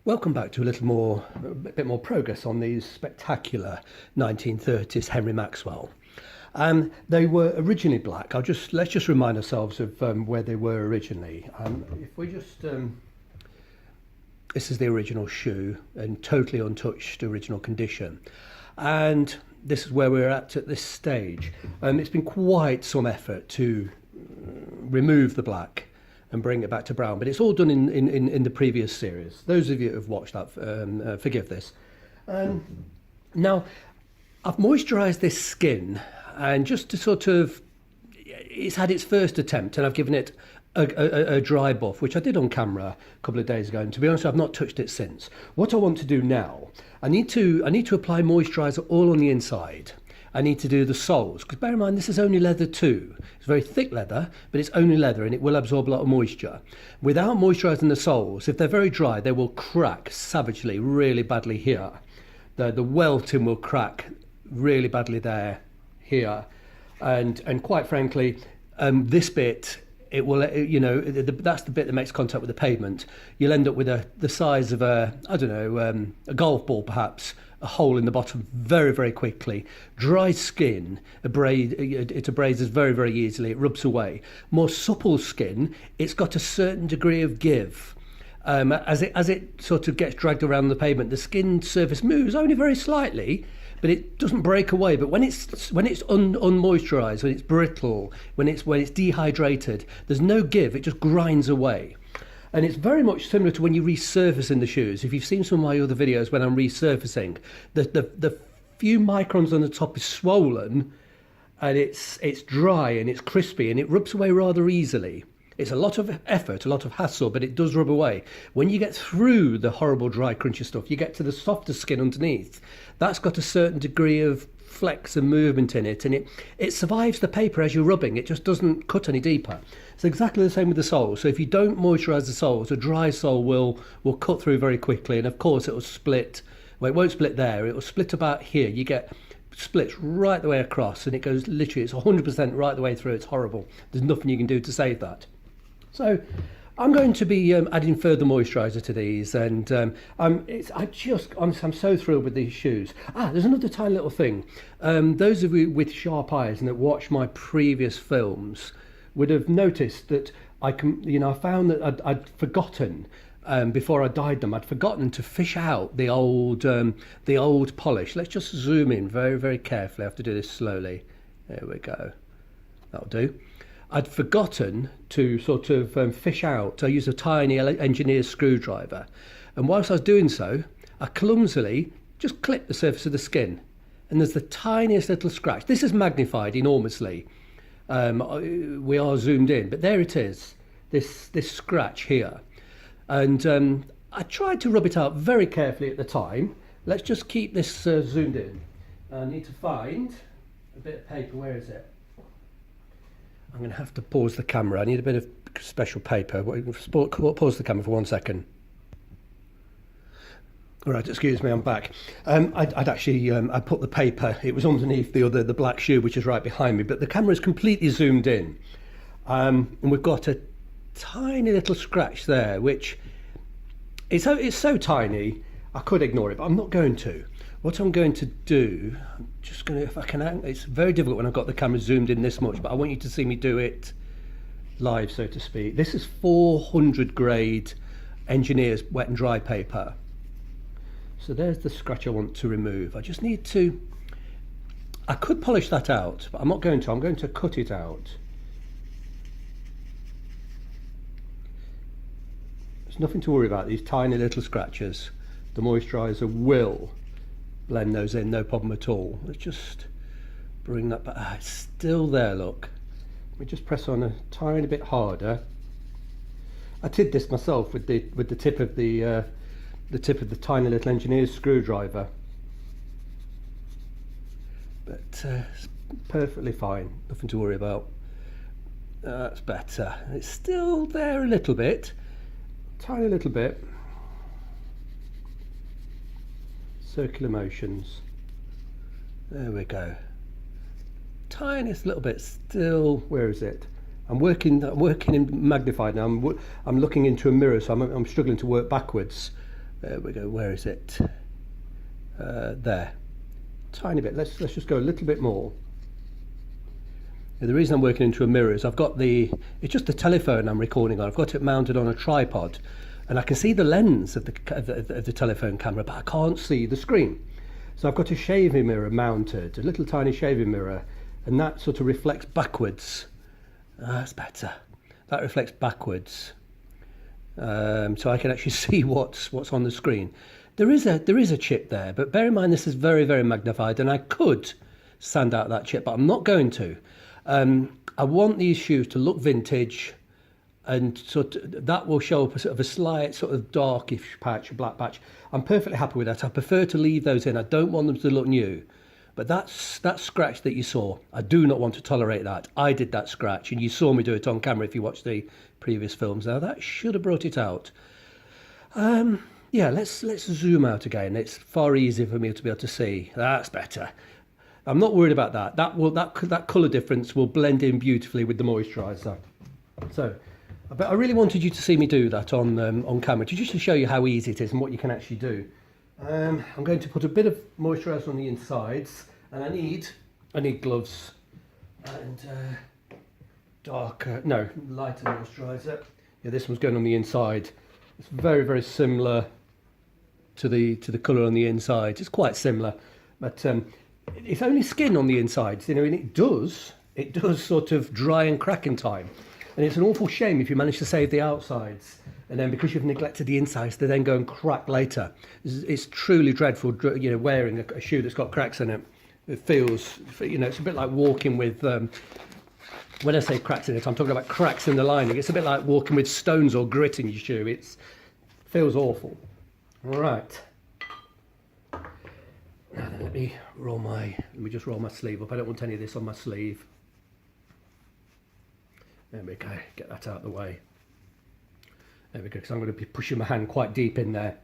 Welcome back to a bit more progress on these spectacular 1930s Henry Maxwell. They were originally black. Let's just remind ourselves of where they were originally. This is the original shoe in totally untouched original condition, and this is where we're at this stage. It's been quite some effort to remove the black and bring it back to brown, but it's all done in the previous series. Those of you who have watched that, forgive this. Now, I've moisturised this skin, and just to it's had its first attempt, and I've given it a dry buff, which I did on camera a couple of days ago, and to be honest, I've not touched it since. What I want to do now, I need to apply moisturiser all on the inside. I need to do the soles, because bear in mind this is only leather too. It's very thick leather, but it's only leather and it will absorb a lot of moisture. Without moisturising the soles, if they're very dry, they will crack savagely, really badly here. The welting will crack really badly there, here, and quite frankly, this bit, it will, that's the bit that makes contact with the pavement. You'll end up with the size of a golf ball perhaps, a hole in the bottom very, very quickly. Dry skin, it abrades very, very easily. It rubs away. More supple skin, it's got a certain degree of give. As it sort of gets dragged around the pavement, the skin surface moves only very slightly, but it doesn't break away. But when it's unmoisturised, when it's brittle, when it's dehydrated, there's no give. It just grinds away. And it's very much similar to when you resurface in the shoes. If you've seen some of my other videos when I'm resurfacing, the few microns on the top is swollen, and it's dry and it's crispy and it rubs away rather easily. It's a lot of effort, a lot of hassle, but it does rub away. When you get through the horrible dry crunchy stuff, you get to the softer skin underneath. That's got a certain degree of flex and movement in it, and it survives the paper as you're rubbing. It just doesn't cut any deeper. It's exactly the same with the soles. So if you don't moisturise the soles, a dry sole will cut through very quickly, and of course it will split. Well, it won't split there, it will split about here. You get splits right the way across, and it goes literally, it's 100% right the way through. It's horrible. There's nothing you can do to save that. So I'm going to be adding further moisturiser to these, and I'm so thrilled with these shoes. There's another tiny little thing. Those of you with sharp eyes and that watch my previous films would have noticed that I found that I'd forgotten before I dyed them. I'd forgotten to fish out the old polish. Let's just zoom in very, very carefully. I have to do this slowly. There we go. That'll do. I'd forgotten to sort of fish out. I used a tiny engineer's screwdriver, and whilst I was doing so, I clumsily just clipped the surface of the skin, and there's the tiniest little scratch. This is magnified enormously. We are zoomed in, but there it is, this scratch here. And I tried to rub it out very carefully at the time. Let's just keep this zoomed in. I need to find a bit of paper. Where is it? I'm going to have to pause the camera. I need a bit of special paper. Pause the camera for 1 second. All right, excuse me, I'm back. I'd actually I put the paper. It was underneath the black shoe, which is right behind me. But the camera is completely zoomed in, and we've got a tiny little scratch there, which it's so tiny I could ignore it, but I'm not going to. What I'm going to do, I'm just going to, if I can, it's very difficult when I've got the camera zoomed in this much, but I want you to see me do it live, so to speak. This is 400 grade engineer's wet and dry paper. So there's the scratch I want to remove. I just need to, I could polish that out, but I'm not going to. I'm going to cut it out. There's nothing to worry about, these tiny little scratches. The moisturiser will blend those in, no problem at all. Let's just bring that back. It's still there, look. Let me just press on a tiny bit harder. I did this myself with the tip of the tiny little engineer's screwdriver, but it's perfectly fine, nothing to worry about. That's better. It's still there a little bit, tiny little bit. Circular motions. There we go. Tiniest little bit still. Where is it? I'm working in magnified now. I'm looking into a mirror, so I'm struggling to work backwards. There we go. Where is it? There. Tiny bit. Let's just go a little bit more. The reason I'm working into a mirror is I've got it's just the telephone I'm recording on. I've got it mounted on a tripod, and I can see the lens of the telephone camera, but I can't see the screen. So I've got a shaving mirror mounted, a little tiny shaving mirror, and that sort of reflects backwards. That's better. That reflects backwards, so I can actually see what's on the screen. There is a chip there, but bear in mind this is very, very magnified, and I could sand out that chip, but I'm not going to. I want these shoes to look vintage, and that will show up a sort of a slight sort of darkish patch, a black patch. I'm perfectly happy with that. I prefer to leave those in. I don't want them to look new. But that scratch that you saw, I do not want to tolerate that. I did that scratch, and you saw me do it on camera if you watched the previous films. Now that should have brought it out. Yeah, let's zoom out again. It's far easier for me to be able to see. That's better. I'm not worried about that. That colour difference will blend in beautifully with the moisturiser. So, but I really wanted you to see me do that on camera, just to show you how easy it is and what you can actually do. I'm going to put a bit of moisturiser on the insides, and I need gloves and lighter moisturiser. Yeah, this one's going on the inside. It's very, very similar to the colour on the inside. It's quite similar, but it's only skin on the insides, and it does sort of dry and crack in time. And it's an awful shame if you manage to save the outsides, and then because you've neglected the insides, they then go and crack later. It's truly dreadful, wearing a shoe that's got cracks in it. It feels, it's a bit like walking with, when I say cracks in it, I'm talking about cracks in the lining. It's a bit like walking with stones or grit in your shoe. It feels awful. Right. Now then, let me just roll my sleeve up. I don't want any of this on my sleeve. There we go, get that out of the way. There we go, because I'm going to be pushing my hand quite deep in there.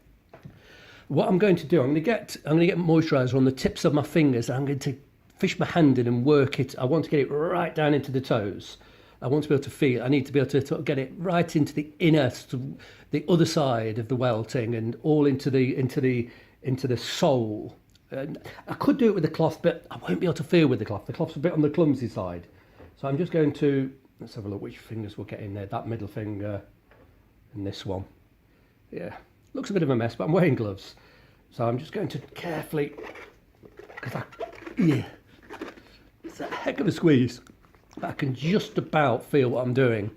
What I'm going to do, I'm going to get moisturiser on the tips of my fingers, and I'm going to fish my hand in and work it. I want to get it right down into the toes. I want to be able to feel. I need to be able to get it right into the inner, the other side of the welting, and all into the sole. And I could do it with the cloth, but I won't be able to feel with the cloth. The cloth's a bit on the clumsy side, so I'm just going to. Let's have a look which fingers we'll get in there. That middle finger and this one. Yeah, looks a bit of a mess, but I'm wearing gloves, so I'm just going to carefully. Yeah, it's a heck of a squeeze. I can just about feel what I'm doing,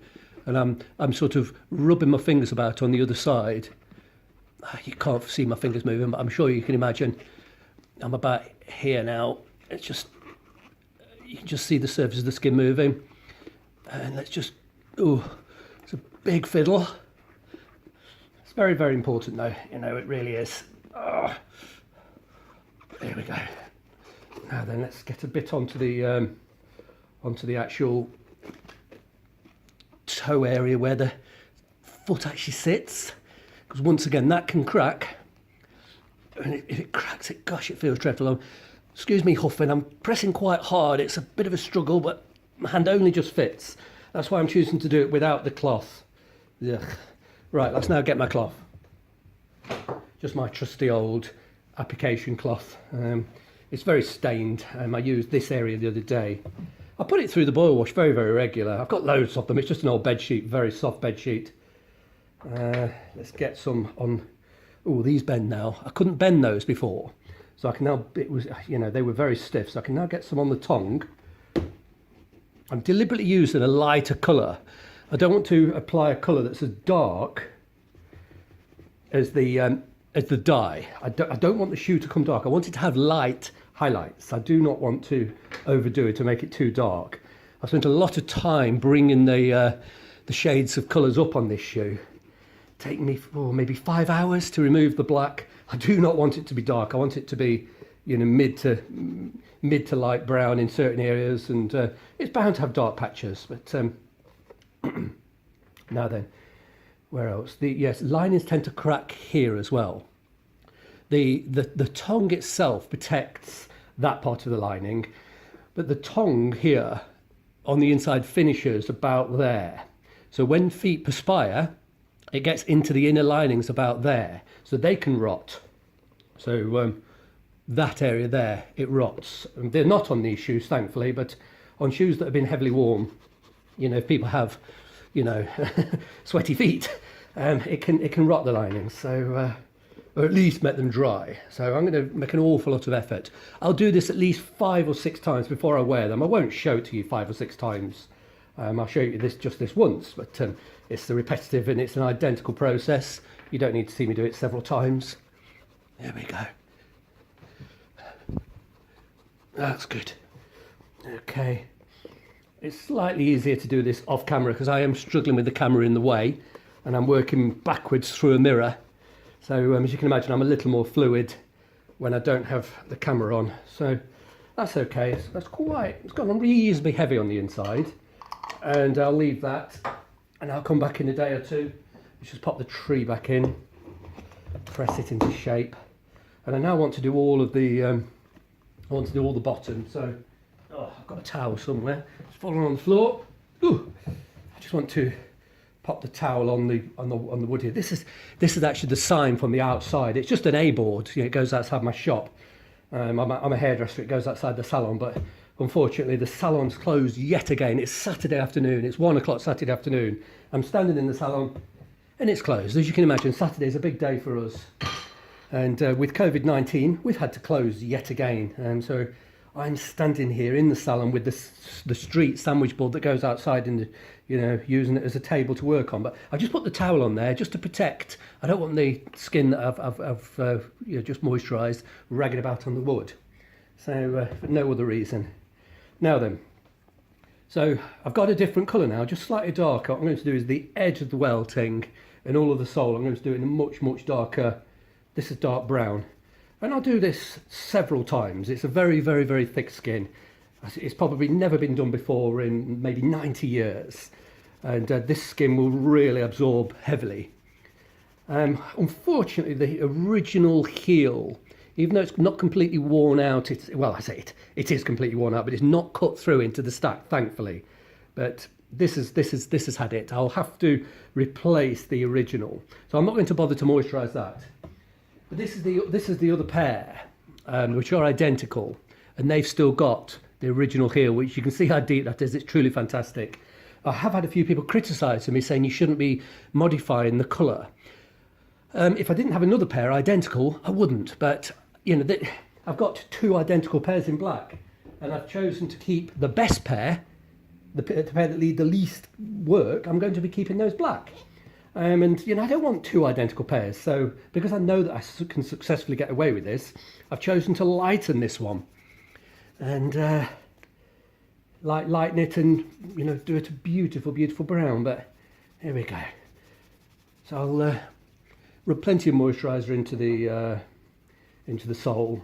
and I'm sort of rubbing my fingers about on the other side. You can't see my fingers moving, but I'm sure you can imagine. I'm about here now. It's just, you can just see the surface of the skin moving. And let's just, it's a big fiddle. It's very, very important though, it really is. Oh, there we go. Now then, let's get a bit onto the actual toe area where the foot actually sits. Because once again, that can crack. And if it cracks, gosh, it feels dreadful. Excuse me huffing, I'm pressing quite hard. It's a bit of a struggle, but my hand only just fits. That's why I'm choosing to do it without the cloth. Ugh. Right, let's now get my cloth. Just my trusty old application cloth. It's very stained. I used this area the other day. I put it through the boil wash very, very regular. I've got loads of them. It's just an old bed sheet, very soft bed sheet. Let's get some on. Oh, these bend now. I couldn't bend those before, so I can now. It was, they were very stiff, so I can now get some on the tongue. I'm deliberately using a lighter colour. I don't want to apply a colour that's as dark as the dye. I don't want the shoe to come dark. I want it to have light highlights. I do not want to overdo it to make it too dark. I spent a lot of time bringing the shades of colours up on this shoe. Take me maybe 5 hours to remove the black. I do not want it to be dark. I want it to be, mid to light brown in certain areas, and it's bound to have dark patches. But now then, where else? Yes, linings tend to crack here as well. The tongue itself protects that part of the lining, but the tongue here on the inside finishes about there. So when feet perspire, it gets into the inner linings about there, so they can rot. So that area there, it rots. And they're not on these shoes, thankfully, but on shoes that have been heavily worn, you know, if people have, you know, sweaty feet, it can rot the linings. So, or at least make them dry. So I'm going to make an awful lot of effort. I'll do this at least 5 or 6 times before I wear them. I won't show it to you 5 or 6 times. I'll show you just this once, but it's the repetitive and it's an identical process. You don't need to see me do it several times. There we go. That's good. Okay. It's slightly easier to do this off camera because I am struggling with the camera in the way and I'm working backwards through a mirror. So as you can imagine, I'm a little more fluid when I don't have the camera on. So that's okay. It's gone reasonably heavy on the inside. And I'll leave that and I'll come back in a day or two. Let's just pop the tree back in, press it into shape. And I now want to do all of the, the bottom. So, I've got a towel somewhere. It's fallen on the floor. Ooh, I just want to pop the towel on the wood here. This is actually the sign from the outside. It's just an A board. You know, it goes outside my shop. I'm a hairdresser. It goes outside the salon, but unfortunately the salon's closed yet again. It's Saturday afternoon. It's 1 o'clock Saturday afternoon. I'm standing in the salon and it's closed. As you can imagine, Saturday's a big day for us. And with COVID-19, we've had to close yet again. So I'm standing here in the salon with the street sandwich board that goes outside and, you know, using it as a table to work on. But I just put the towel on there just to protect. I don't want the skin that I've you know, just moisturised ragging about on the wood. So for no other reason. Now then, so I've got a different colour now, just slightly darker. What I'm going to do is the edge of the welting and all of the sole. I'm going to do it in a much darker. This is dark brown. And I'll do this several times. It's a very thick skin. It's probably never been done before in maybe 90 years. And this skin will really absorb heavily. Unfortunately, the original heel, even though it's not completely worn out, it is completely worn out, but it's not cut through into the stack, thankfully. But this has had it. I'll have to replace the original. So I'm not going to bother to moisturise that. But this is the other pair, which are identical, and they've still got the original heel, which you can see how deep that is. It's truly fantastic. I have had a few people criticising me, saying you shouldn't be modifying the colour. If I didn't have another pair identical, I wouldn't. But you know, I've got 2 identical pairs in black, and I've chosen to keep the best pair, the pair that need the least work. I'm going to be keeping those black. And you know, I don't want 2 identical pairs, so because I know that I can successfully get away with this, I've chosen to lighten this one and lighten it and, you know, do it a beautiful brown. But here we go. So I'll rub plenty of moisturiser into the sole,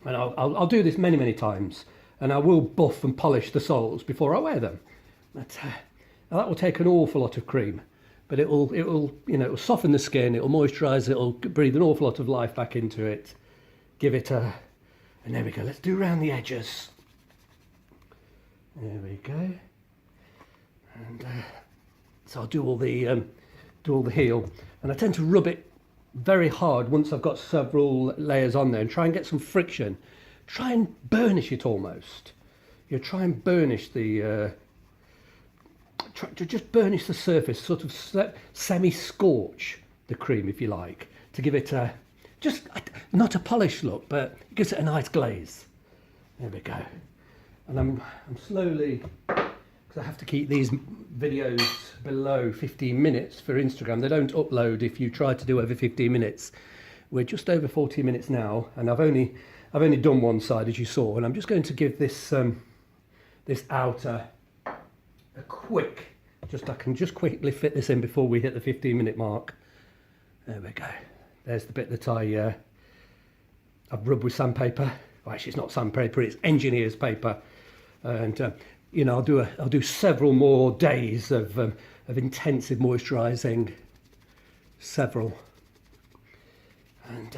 and I'll do this many times, and I will buff and polish the soles before I wear them. But that will take an awful lot of cream. But it will, you know, it will soften the skin, it will moisturise, it will breathe an awful lot of life back into it. Give it a, and there we go. Let's do around the edges. There we go. And so I'll do all the heel, and I tend to rub it very hard once I've got several layers on there, and try and get some friction. Try and burnish it almost. You know, try and burnish the. Try to just burnish the surface, sort of semi-scorch the cream, if you like, to give it a, just not a polished look, but it gives it a nice glaze. There we go. And I'm slowly, because I have to keep these videos below 15 minutes for Instagram. They don't upload if you try to do over 15 minutes. We're just over 40 minutes now, and I've only done one side, as you saw, and I'm just going to give this this outer a quick, I can just quickly fit this in before we hit the 15-minute mark. There we go. There's the bit that I've rubbed with sandpaper. Well, actually, it's not sandpaper; it's engineer's paper. And you know, I'll do several more days of intensive moisturising, several. And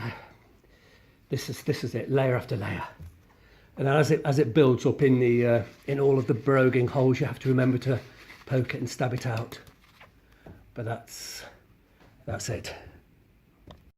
this is it, layer after layer. And as it builds up in all of the broguing holes, you have to remember to poke it and stab it out. But that's That's it.